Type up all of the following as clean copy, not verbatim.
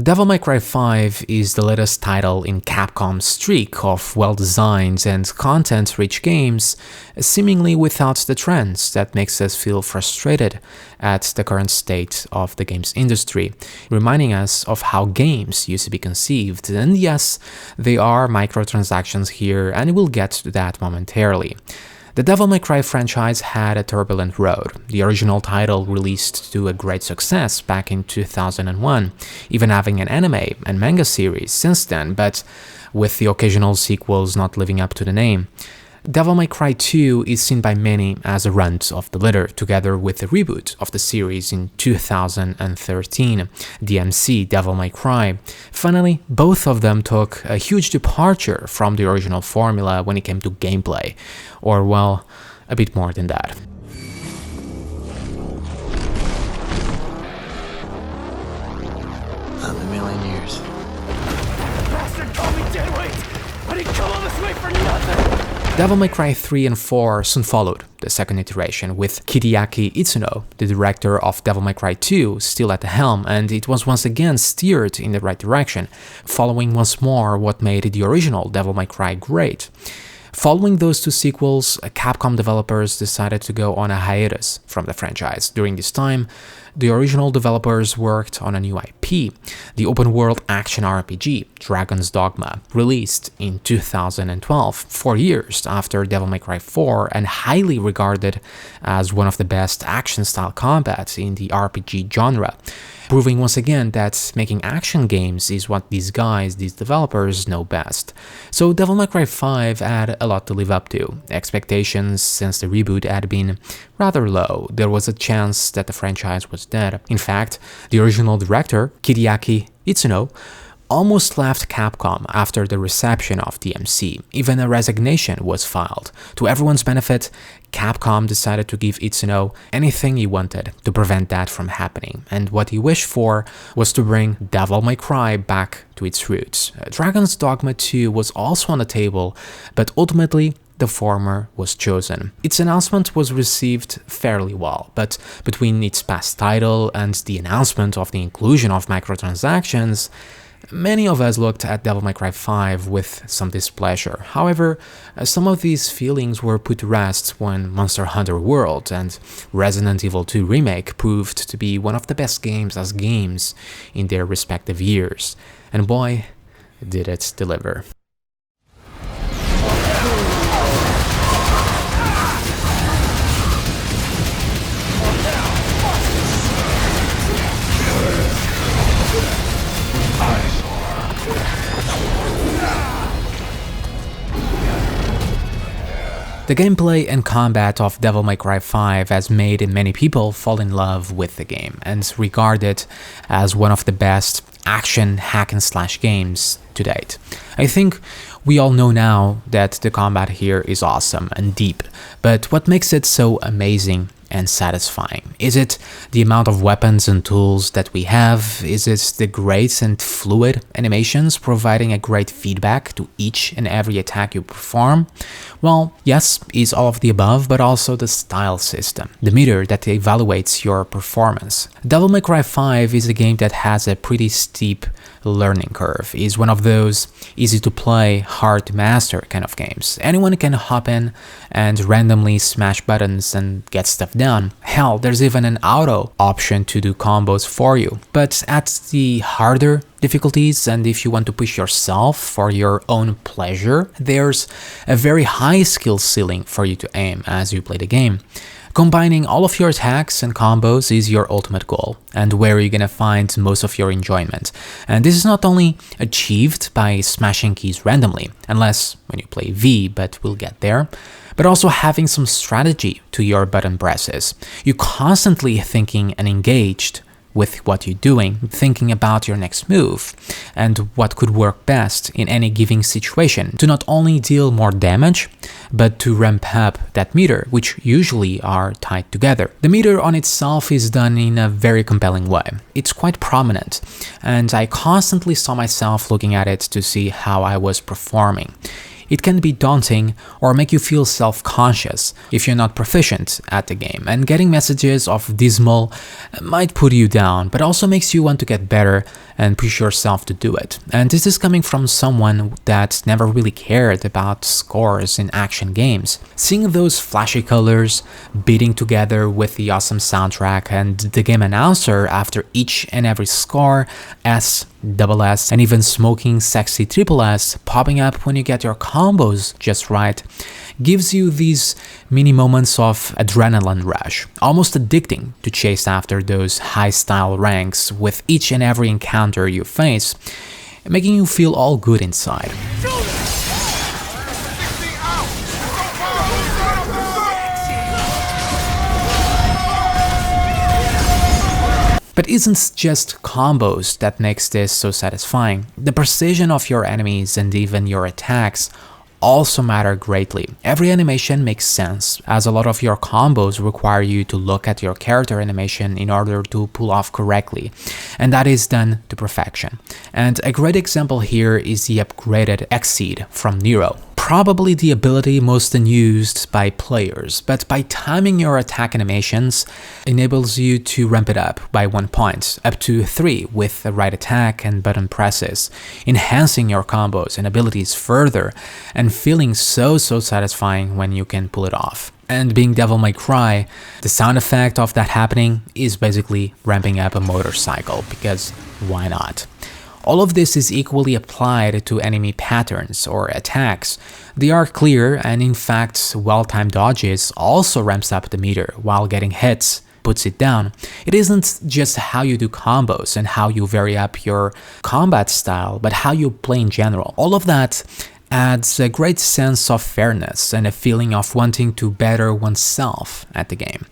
Devil May Cry 5 is the latest title in Capcom's streak of well-designed and content-rich games, seemingly without the trends that makes us feel frustrated at the current state of the games industry, reminding us of how games used to be conceived. And yes, there are microtransactions here, and we'll get to that momentarily. The Devil May Cry franchise had a turbulent road. The original title released to a great success back in 2001, even having an anime and manga series since then, but with the occasional sequels not living up to the name. Devil May Cry 2 is seen by many as a runt of the litter, together with the reboot of the series in 2013, DMC Devil May Cry. Finally, both of them took a huge departure from the original formula when it came to gameplay, or well, a bit more than that. Not in a million years. Bastard called me deadweight! I didn't come all this way for nothing! Devil May Cry 3 and 4 soon followed the second iteration, with Hideaki Itsuno, the director of Devil May Cry 2, still at the helm, and it was once again steered in the right direction, following once more what made the original Devil May Cry great. Following those two sequels, Capcom developers decided to go on a hiatus from the franchise. During this time, the original developers worked on a new IP, the open-world action RPG, Dragon's Dogma, released in 2012, 4 years after Devil May Cry 4 and highly regarded as one of the best action-style combat in the RPG genre, proving once again that making action games is what these developers know best. So Devil May Cry 5 had a lot to live up to. Expectations since the reboot had been rather low. There was a chance that the franchise was dead. In fact, the original director, Hideaki Itsuno, almost left Capcom after the reception of DMC. Even a resignation was filed. To everyone's benefit, Capcom decided to give Itsuno anything he wanted to prevent that from happening, and what he wished for was to bring Devil May Cry back to its roots. Dragon's Dogma 2 was also on the table, but ultimately the former was chosen. Its announcement was received fairly well, but between its past title and the announcement of the inclusion of microtransactions, many of us looked at Devil May Cry 5 with some displeasure. However, some of these feelings were put to rest when Monster Hunter World and Resident Evil 2 Remake proved to be one of the best games as games in their respective years. And boy, did it deliver. The gameplay and combat of Devil May Cry 5 has made many people fall in love with the game and regard it as one of the best action hack-and-slash games to date. I think we all know now that the combat here is awesome and deep, but what makes it so amazing and satisfying? Is it the amount of weapons and tools that we have? Is it the great and fluid animations providing a great feedback to each and every attack you perform? Well, yes, it's all of the above, but also the style system, the meter that evaluates your performance. Devil May Cry 5 is a game that has a pretty steep learning curve. It's one of those easy to play, hard to master kind of games. Anyone can hop in and randomly smash buttons and get stuff done. Hell, there's even an auto option to do combos for you. But at the harder difficulties, and if you want to push yourself for your own pleasure, there's a very high skill ceiling for you to aim as you play the game. Combining all of your attacks and combos is your ultimate goal, and where you're gonna find most of your enjoyment. And this is not only achieved by smashing keys randomly, unless when you play V, but we'll get there, but also having some strategy to your button presses. You're constantly thinking and engaged with what you're doing, thinking about your next move and what could work best in any given situation to not only deal more damage, but to ramp up that meter, which usually are tied together. The meter on itself is done in a very compelling way. It's quite prominent, and I constantly saw myself looking at it to see how I was performing. It can be daunting or make you feel self-conscious if you're not proficient at the game, and getting messages of dismal might put you down, but also makes you want to get better and push yourself to do it. And this is coming from someone that never really cared about scores in action games. Seeing those flashy colors beating together with the awesome soundtrack and the game announcer after each and every score, S, double S, and even smoking sexy triple S popping up when you get your combos just right, gives you these mini moments of adrenaline rush, almost addicting to chase after those high-style ranks with each and every encounter you face, making you feel all good inside. But it isn't just combos that makes this so satisfying. The precision of your enemies and even your attacks also matter greatly. Every animation makes sense, as a lot of your combos require you to look at your character animation in order to pull off correctly, and that is done to perfection. And a great example here is the upgraded Exceed from Nero. Probably the ability most unused by players, but by timing your attack animations enables you to ramp it up by 1 point, up to 3 with the right attack and button presses, enhancing your combos and abilities further and feeling so satisfying when you can pull it off. And being Devil May Cry, the sound effect of that happening is basically ramping up a motorcycle, because why not? All of this is equally applied to enemy patterns or attacks. They are clear, and in fact, well-timed dodges also ramps up the meter, while getting hits puts it down. It isn't just how you do combos and how you vary up your combat style, but how you play in general. All of that adds a great sense of fairness and a feeling of wanting to better oneself at the game.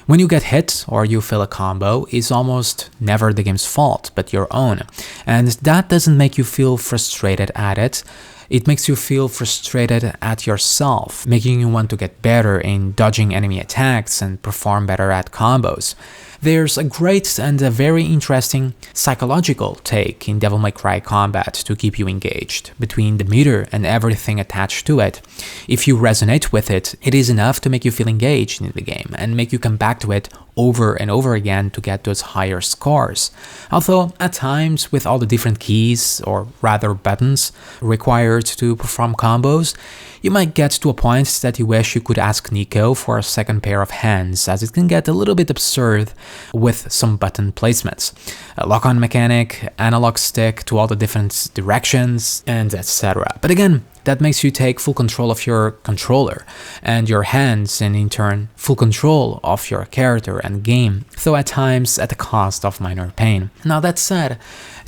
When you get hit or you fail a combo, it's almost never the game's fault, but your own. And that doesn't make you feel frustrated at it. It makes you feel frustrated at yourself, making you want to get better in dodging enemy attacks and perform better at combos. There's a great and a very interesting psychological take in Devil May Cry combat to keep you engaged, between the meter and everything attached to it. If you resonate with it, it is enough to make you feel engaged in the game and make you come back to it over and over again to get those higher scores. Although at times, with all the different keys, or rather buttons, required to perform combos, you might get to a point that you wish you could ask Nico for a second pair of hands, as it can get a little bit absurd with some button placements. A lock-on mechanic, analog stick to all the different directions, and etc. But again, that makes you take full control of your controller and your hands, and in turn, full control of your character and game, though at times at the cost of minor pain. Now that said,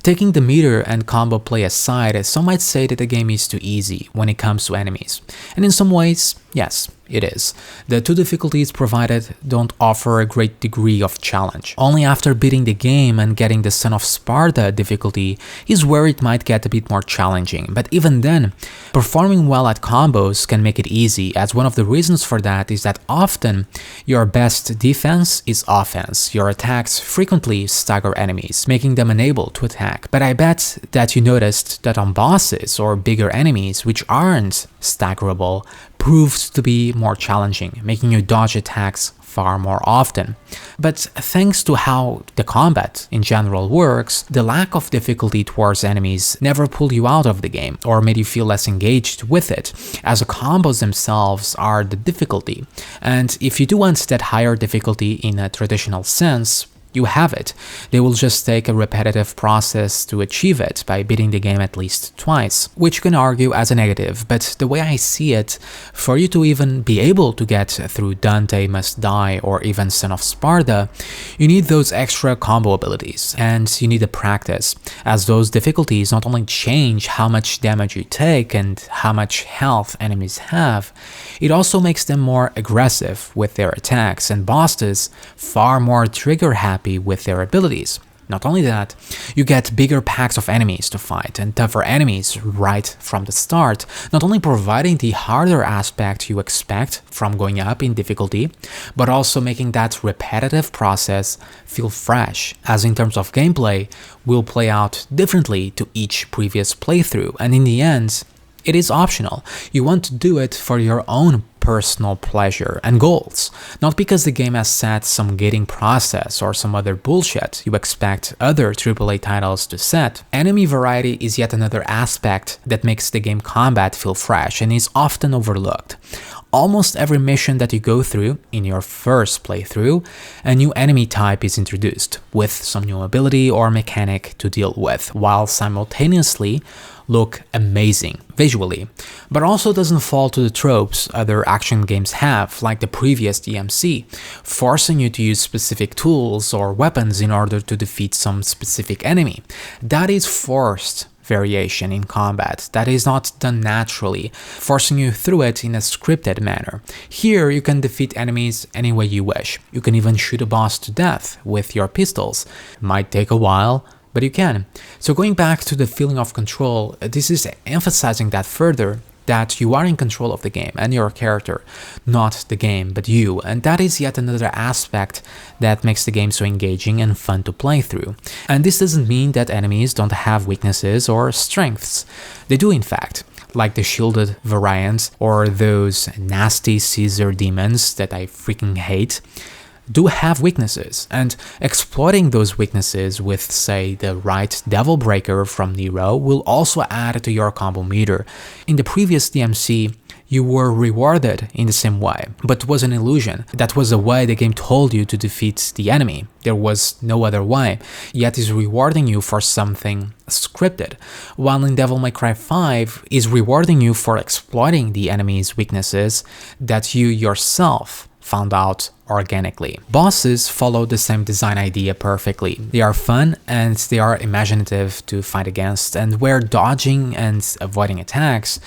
taking the meter and combo play aside, some might say that the game is too easy when it comes to enemies. And in some ways, yes, it is. The two difficulties provided don't offer a great degree of challenge. Only after beating the game and getting the Son of Sparta difficulty is where it might get a bit more challenging. But even then, performing well at combos can make it easy, as one of the reasons for that is that often your best defense is offense. Your attacks frequently stagger enemies, making them unable to attack. But I bet that you noticed that on bosses or bigger enemies which aren't staggerable, proved to be more challenging, making you dodge attacks far more often. But thanks to how the combat in general works, the lack of difficulty towards enemies never pulled you out of the game or made you feel less engaged with it, as the combos themselves are the difficulty. And if you do want that higher difficulty in a traditional sense, you have it. They will just take a repetitive process to achieve it by beating the game at least twice, which you can argue as a negative, but the way I see it, for you to even be able to get through Dante Must Die or even Son of Sparta, you need those extra combo abilities, and you need the practice, as those difficulties not only change how much damage you take and how much health enemies have, it also makes them more aggressive with their attacks, and bosses far more trigger happy with their abilities. Not only that, you get bigger packs of enemies to fight and tougher enemies right from the start, not only providing the harder aspect you expect from going up in difficulty, but also making that repetitive process feel fresh, as in terms of gameplay, will play out differently to each previous playthrough, and in the end, It is optional. You want to do it for your own personal pleasure and goals, not because the game has set some gating process or some other bullshit you expect other AAA titles to set. Enemy variety is yet another aspect that makes the game combat feel fresh and is often overlooked. Almost every mission that you go through in your first playthrough, a new enemy type is introduced, with some new ability or mechanic to deal with, while simultaneously look amazing visually, but also doesn't fall to the tropes other action games have, like the previous DMC, forcing you to use specific tools or weapons in order to defeat some specific enemy. That is forced variation in combat that is not done naturally, forcing you through it in a scripted manner. Here, you can defeat enemies any way you wish. You can even shoot a boss to death with your pistols. It might take a while, but you can. So going back to the feeling of control, this is emphasizing that further, that you are in control of the game and your character, not the game, but you, and that is yet another aspect that makes the game so engaging and fun to play through. And this doesn't mean that enemies don't have weaknesses or strengths. They do in fact, like the shielded variant or those nasty Caesar demons that I freaking hate, do have weaknesses, and exploiting those weaknesses with, say, the right Devil Breaker from Nero will also add to your combo meter. In the previous DMC, you were rewarded in the same way, but it was an illusion. That was the way the game told you to defeat the enemy. There was no other way, yet is rewarding you for something scripted, while in Devil May Cry 5 is rewarding you for exploiting the enemy's weaknesses that you yourself found out organically. Bosses follow the same design idea perfectly. They are fun and they are imaginative to fight against, and where dodging and avoiding attacks,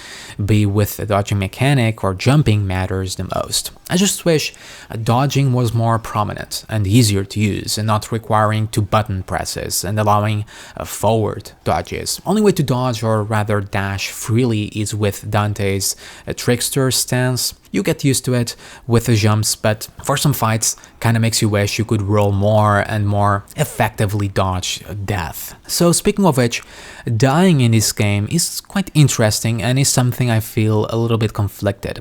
be with a dodging mechanic or jumping, matters the most. I just wish dodging was more prominent and easier to use and not requiring 2 button presses and allowing forward dodges. Only way to dodge, or rather dash freely, is with Dante's trickster stance. You get used to it with the jumps, but for some fights, kinda makes you wish you could roll more and more effectively dodge death. So speaking of which, dying in this game is quite interesting and is something I feel a little bit conflicted.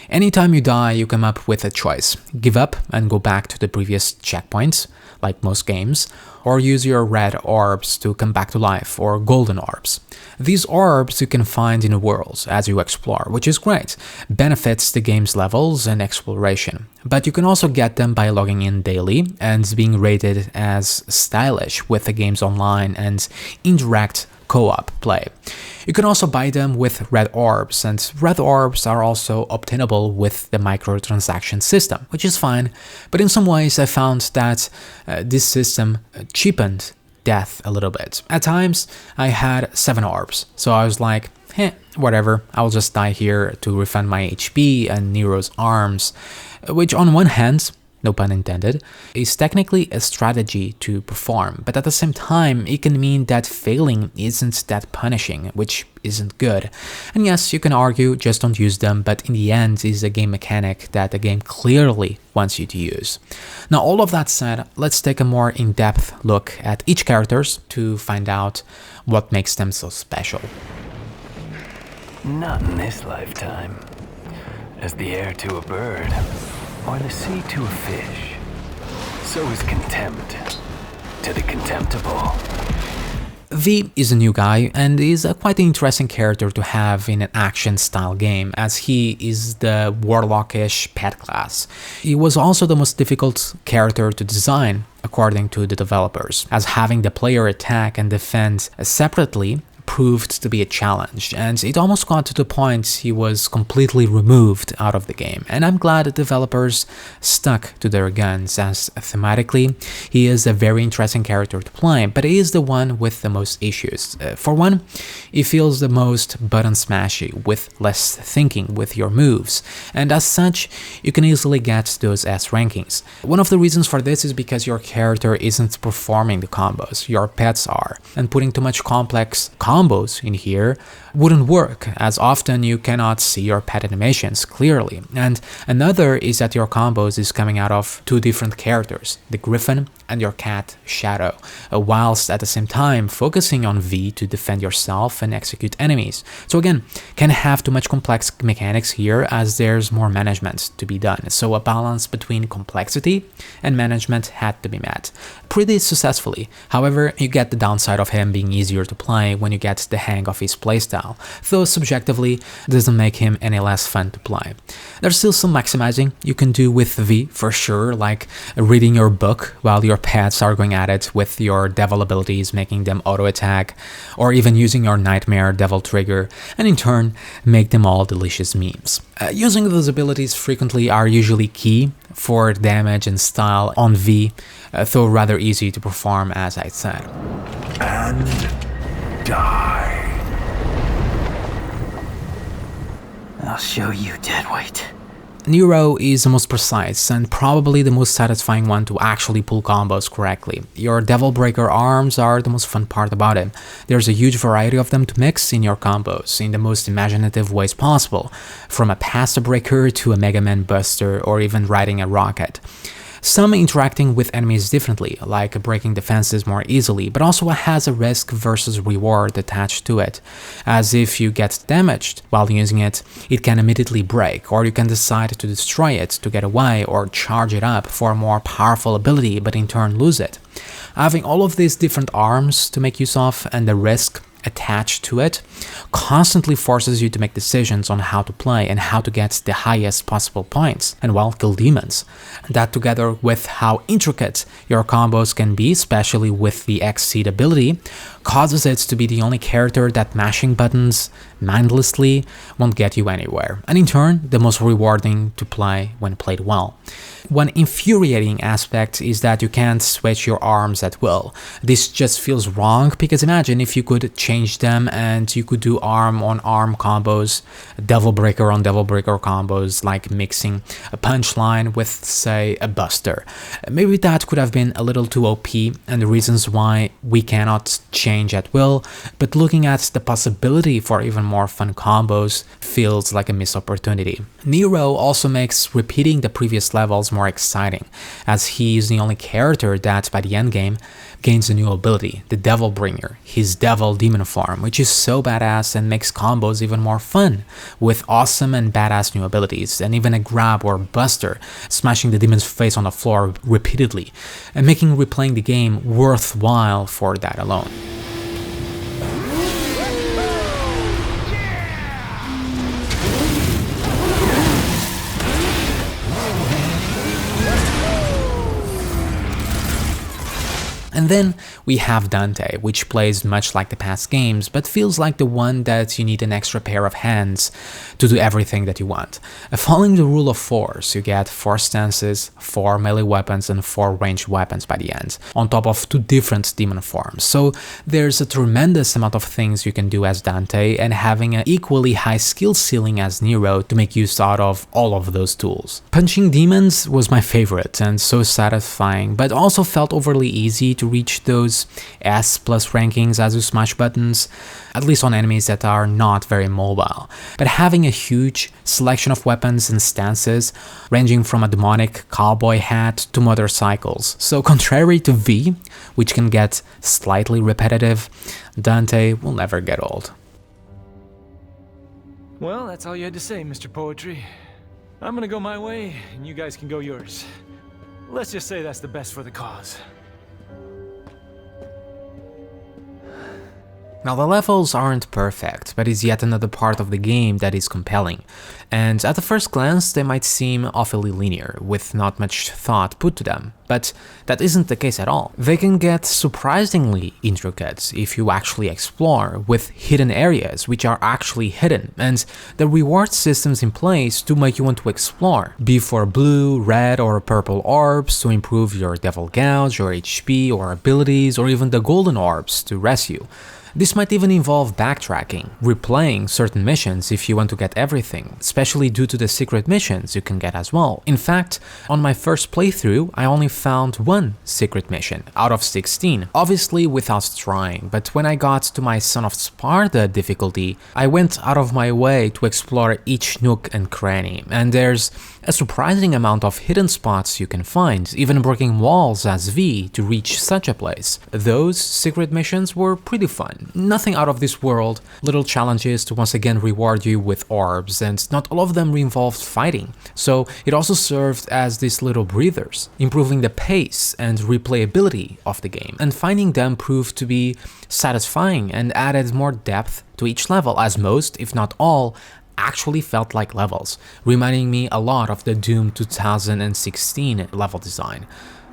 Anytime you die, you come up with a choice. Give up and go back to the previous checkpoints, like most games, or use your red orbs to come back to life, or golden orbs. These orbs you can find in the world as you explore, which is great, benefits the game's levels and exploration. But you can also get them by logging in daily and being rated as stylish with the game's online and indirect co-op play. You can also buy them with red orbs, and red orbs are also obtainable with the microtransaction system, which is fine, but in some ways I found that this system cheapened death a little bit. At times I had 7 orbs, so I was like, whatever, I'll just die here to refund my HP and Nero's arms, which on one hand, no pun intended, is technically a strategy to perform, but at the same time it can mean that failing isn't that punishing, which isn't good. And yes, you can argue just don't use them, but in the end is a game mechanic that the game clearly wants you to use. Now all of that said, let's take a more in-depth look at each characters to find out what makes them so special. Not in this lifetime. As the air to a bird, or the sea to a fish, so is contempt to the contemptible. V is a new guy and is a quite interesting character to have in an action-style game, as he is the warlockish pet class. He was also the most difficult character to design, according to the developers, as having the player attack and defend separately proved to be a challenge, and it almost got to the point he was completely removed out of the game. And I'm glad the developers stuck to their guns, as thematically he is a very interesting character to play, but he is the one with the most issues. For one, he feels the most button smashy, with less thinking with your moves, and as such you can easily get those S rankings. One of the reasons for this is because your character isn't performing the combos, your pets are, and putting too much complex combos combos in here wouldn't work, as often you cannot see your pet animations clearly. And another is that your combos is coming out of two different characters, the Griffin and your cat Shadow, whilst at the same time focusing on V to defend yourself and execute enemies. So again, can have too much complex mechanics here, as there's more management to be done. So a balance between complexity and management had to be met pretty successfully. However, you get the downside of him being easier to play when you get the hang of his playstyle, though subjectively doesn't make him any less fun to play. There's still some maximizing you can do with V for sure, like reading your book while your pets are going at it with your devil abilities, making them auto attack, or even using your nightmare devil trigger, and in turn make them all delicious memes. Using those abilities frequently are usually key for damage and style on V, though rather easy to perform, as I said. And die. I'll show you, deadweight. Nero is the most precise and probably the most satisfying one to actually pull combos correctly. Your Devil Breaker arms are the most fun part about it. There's a huge variety of them to mix in your combos in the most imaginative ways possible, from a Pasta Breaker to a Mega Man Buster or even riding a rocket. Some interacting with enemies differently, like breaking defenses more easily, but also has a risk versus reward attached to it, as if you get damaged while using it, it can immediately break, or you can decide to destroy it to get away or charge it up for a more powerful ability but in turn lose it. Having all of these different arms to make use of and the risk attached to it constantly forces you to make decisions on how to play and how to get the highest possible points and well, kill demons. That together with how intricate your combos can be, especially with the Exceed ability, causes it to be the only character that mashing buttons mindlessly won't get you anywhere, and in turn the most rewarding to play when played well. One infuriating aspect is that you can't switch your arms at will. This just feels wrong, because imagine if you could change them and you could do arm on arm combos, Devil Breaker on Devil Breaker combos, like mixing a punchline with, say, a Buster. Maybe that could have been a little too OP and the reasons why we cannot change at will, but looking at the possibility for even more fun combos feels like a missed opportunity. Nero also makes repeating the previous levels more exciting, as he is the only character that by the endgame gains a new ability, the Devil Bringer, his devil demon form, which is so badass and makes combos even more fun, with awesome and badass new abilities, and even a grab or buster, smashing the demon's face on the floor repeatedly, and making replaying the game worthwhile for that alone. And then we have Dante, which plays much like the past games, but feels like the one that you need an extra pair of hands to do everything that you want. Following the rule of 4s, you get 4 stances, 4 melee weapons, and 4 ranged weapons by the end, on top of 2 different demon forms. So there's a tremendous amount of things you can do as Dante, and having an equally high skill ceiling as Nero to make use out of all of those tools. Punching demons was my favorite and so satisfying, but also felt overly easy to reach those S+ rankings as you smash buttons, at least on enemies that are not very mobile. But having a huge selection of weapons and stances, ranging from a demonic cowboy hat to motorcycles. So contrary to V, which can get slightly repetitive, Dante will never get old. Well, that's all you had to say, Mr. Poetry. I'm gonna go my way, and you guys can go yours. Let's just say that's the best for the cause. Now, the levels aren't perfect, but it's yet another part of the game that is compelling, and at the first glance they might seem awfully linear, with not much thought put to them, but that isn't the case at all. They can get surprisingly intricate if you actually explore, with hidden areas which are actually hidden, and the reward systems in place to make you want to explore, be for blue, red or purple orbs to improve your Devil Gouge, your HP or abilities, or even the golden orbs to rescue. This might even involve backtracking, replaying certain missions if you want to get everything, especially due to the secret missions you can get as well. In fact, on my first playthrough, I only found one secret mission out of 16, obviously without trying, but when I got to my Son of Sparta difficulty, I went out of my way to explore each nook and cranny, and there's a surprising amount of hidden spots you can find, even breaking walls as V to reach such a place. Those secret missions were pretty fun, nothing out of this world, little challenges to once again reward you with orbs, and not all of them involved fighting, so it also served as these little breathers, improving the pace and replayability of the game, and finding them proved to be satisfying and added more depth to each level, as most, if not all, actually felt like levels, reminding me a lot of the Doom 2016 level design.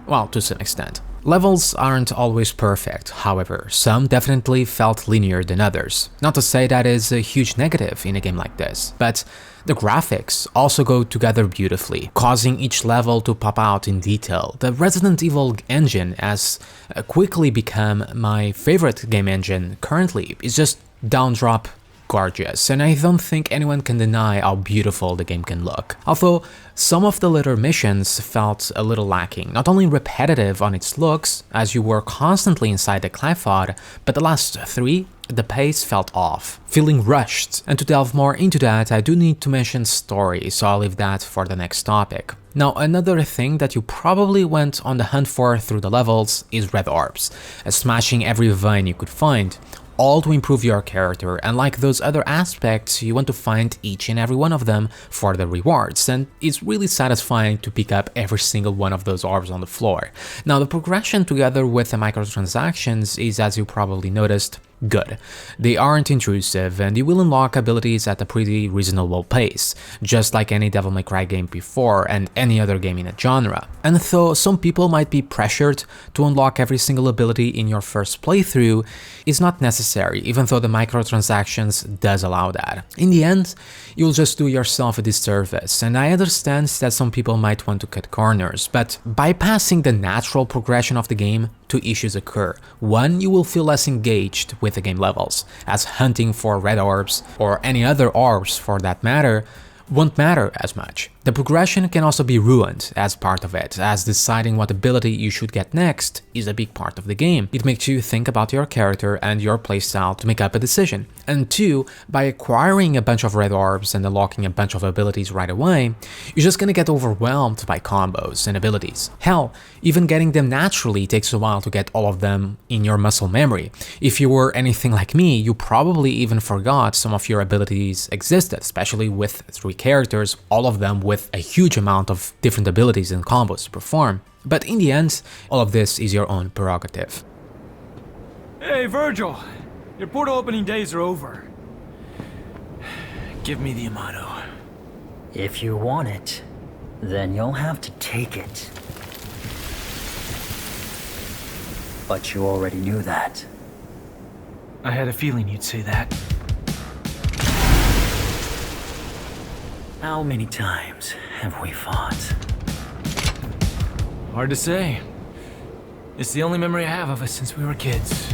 Well, to some extent. Levels aren't always perfect, however, some definitely felt linear than others. Not to say that is a huge negative in a game like this, but the graphics also go together beautifully, causing each level to pop out in detail. The Resident Evil engine has quickly become my favorite game engine currently. It's just down-drop gorgeous, and I don't think anyone can deny how beautiful the game can look. Although some of the later missions felt a little lacking, not only repetitive on its looks, as you were constantly inside the Clifford, but the last three, the pace felt off, feeling rushed, and to delve more into that, I do need to mention story, so I'll leave that for the next topic. Now, another thing that you probably went on the hunt for through the levels is red orbs, smashing every vein you could find, all to improve your character, and like those other aspects, you want to find each and every one of them for the rewards, and it's really satisfying to pick up every single one of those orbs on the floor. Now, the progression together with the microtransactions is, as you probably noticed, good. They aren't intrusive, and you will unlock abilities at a pretty reasonable pace, just like any Devil May Cry game before and any other game in a genre. And though some people might be pressured to unlock every single ability in your first playthrough, it's not necessary, even though the microtransactions does allow that. In the end, you'll just do yourself a disservice, and I understand that some people might want to cut corners, but bypassing the natural progression of the game, two issues occur. One, you will feel less engaged with the game levels, as hunting for red orbs, or any other orbs for that matter, won't matter as much. The progression can also be ruined as part of it, as deciding what ability you should get next is a big part of the game. It makes you think about your character and your playstyle to make up a decision. And two, by acquiring a bunch of red orbs and unlocking a bunch of abilities right away, you're just gonna get overwhelmed by combos and abilities. Hell, even getting them naturally takes a while to get all of them in your muscle memory. If you were anything like me, you probably even forgot some of your abilities existed, especially with 3 characters, all of them with a huge amount of different abilities and combos to perform. But in the end, all of this is your own prerogative. Hey, Virgil! Your portal opening days are over. Give me the Amano. If you want it, then you'll have to take it. But you already knew that. I had a feeling you'd say that. How many times have we fought? Hard to say. It's the only memory I have of us since we were kids.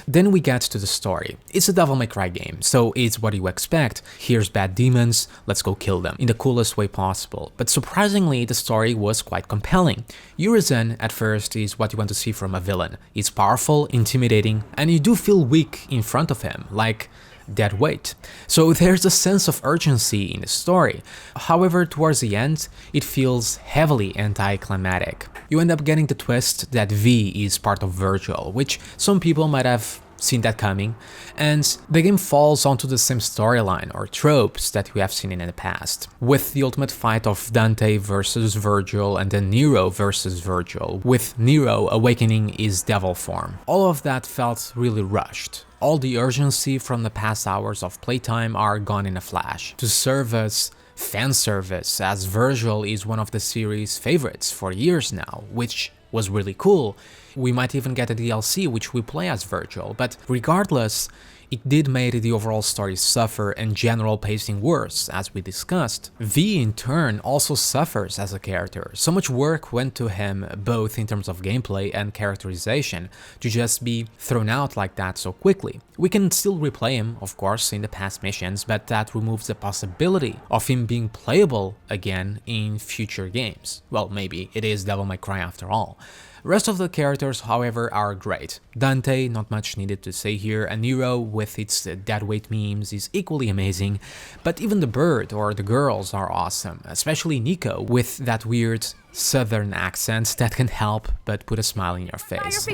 Then we get to the story. It's a Devil May Cry game, so it's what you expect. Here's bad demons, let's go kill them, in the coolest way possible. But surprisingly, the story was quite compelling. Urizen, at first, is what you want to see from a villain. He's powerful, intimidating, and you do feel weak in front of him, like dead weight. So there's a sense of urgency in the story. However, towards the end, it feels heavily anticlimactic. You end up getting the twist that V is part of Virgil, which some people might have seen that coming, and the game falls onto the same storyline or tropes that we have seen in the past, with the ultimate fight of Dante versus Virgil and then Nero versus Virgil, with Nero awakening his devil form. All of that felt really rushed. All the urgency from the past hours of playtime are gone in a flash, to serve as fan service, as Virgil is one of the series' favorites for years now, which was really cool. We might even get a DLC which we play as Virgil, but regardless, it did make the overall story suffer and general pacing worse, as we discussed. V in turn also suffers as a character. So much work went to him, both in terms of gameplay and characterization, to just be thrown out like that so quickly. We can still replay him, of course, in the past missions, but that removes the possibility of him being playable again in future games. Well, maybe it is Devil May Cry after all. Rest of the characters, however, are great. Dante, not much needed to say here, and Nero with its deadweight memes is equally amazing, but even the bird or the girls are awesome, especially Nico with that weird southern accent that can help but put a smile in your face.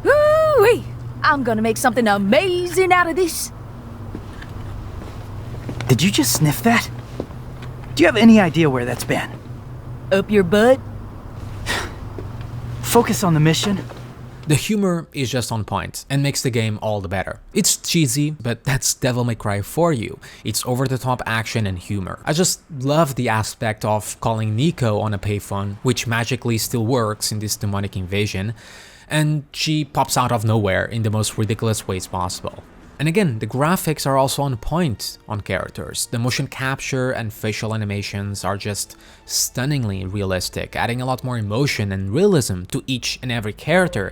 Woo-wee! I'm gonna make something amazing out of this. Did you just sniff that? Do you have any idea where that's been? Up your butt? Focus on the mission. The humor is just on point and makes the game all the better. It's cheesy, but that's Devil May Cry for you. It's over-the-top action and humor. I just love the aspect of calling Nico on a payphone, which magically still works in this demonic invasion, and she pops out of nowhere in the most ridiculous ways possible. And again, the graphics are also on point on characters. The motion capture and facial animations are just stunningly realistic, adding a lot more emotion and realism to each and every character.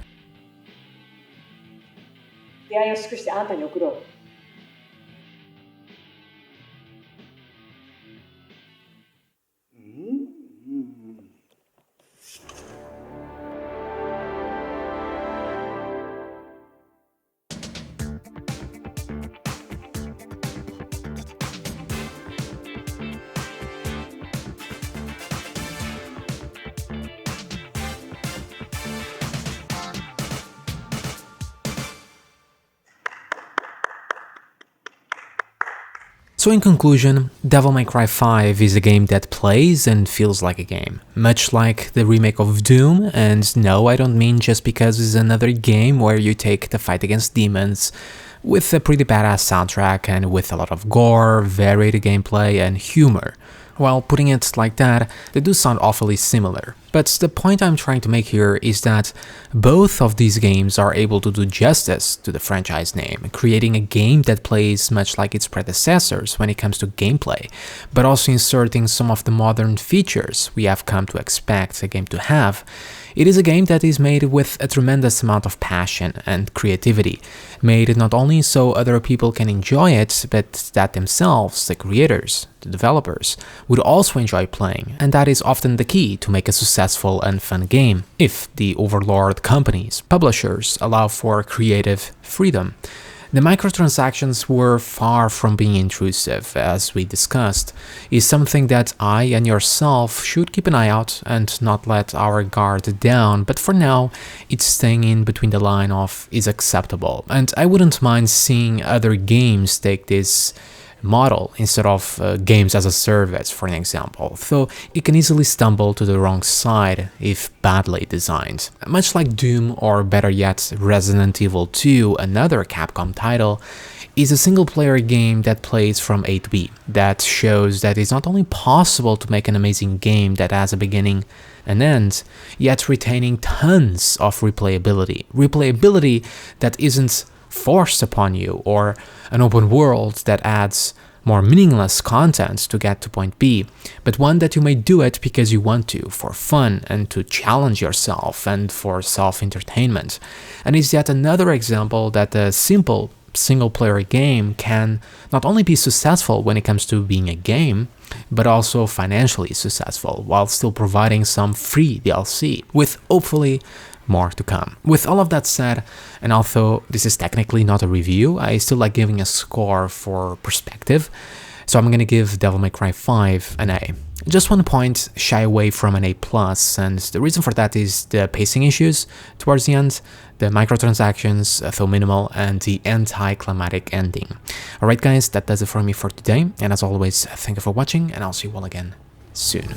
So in conclusion, Devil May Cry 5 is a game that plays and feels like a game, much like the remake of Doom, and no, I don't mean just because it's another game where you take the fight against demons, with a pretty badass soundtrack and with a lot of gore, varied gameplay and humor. While putting it like that, they do sound awfully similar. But the point I'm trying to make here is that both of these games are able to do justice to the franchise name, creating a game that plays much like its predecessors when it comes to gameplay, but also inserting some of the modern features we have come to expect a game to have. It is a game that is made with a tremendous amount of passion and creativity, made not only so other people can enjoy it, but that themselves, the creators, the developers, would also enjoy playing, and that is often the key to make a successful and fun game, if the overlord companies, publishers, allow for creative freedom. The microtransactions were far from being intrusive, as we discussed, is something that I and yourself should keep an eye out and not let our guard down, but for now, it's staying in between the line of is acceptable, and I wouldn't mind seeing other games take this model instead of games as a service, for an example, though it can easily stumble to the wrong side if badly designed. Much like Doom, or better yet Resident Evil 2, another Capcom title, is a single-player game that plays from A to B, that shows that it's not only possible to make an amazing game that has a beginning and end, yet retaining tons of replayability that isn't forced upon you, or an open world that adds more meaningless content to get to point B, but one that you may do it because you want to, for fun and to challenge yourself and for self-entertainment. And is yet another example that a simple single-player game can not only be successful when it comes to being a game, but also financially successful, while still providing some free DLC, with hopefully more to come. With all of that said, and although this is technically not a review, I still like giving a score for perspective, so I'm gonna give Devil May Cry 5 an A. Just 1 point shy away from an A+, and the reason for that is the pacing issues towards the end, the microtransactions, though minimal, and the anticlimactic ending. Alright guys, that does it for me for today, and as always, thank you for watching, and I'll see you all again soon.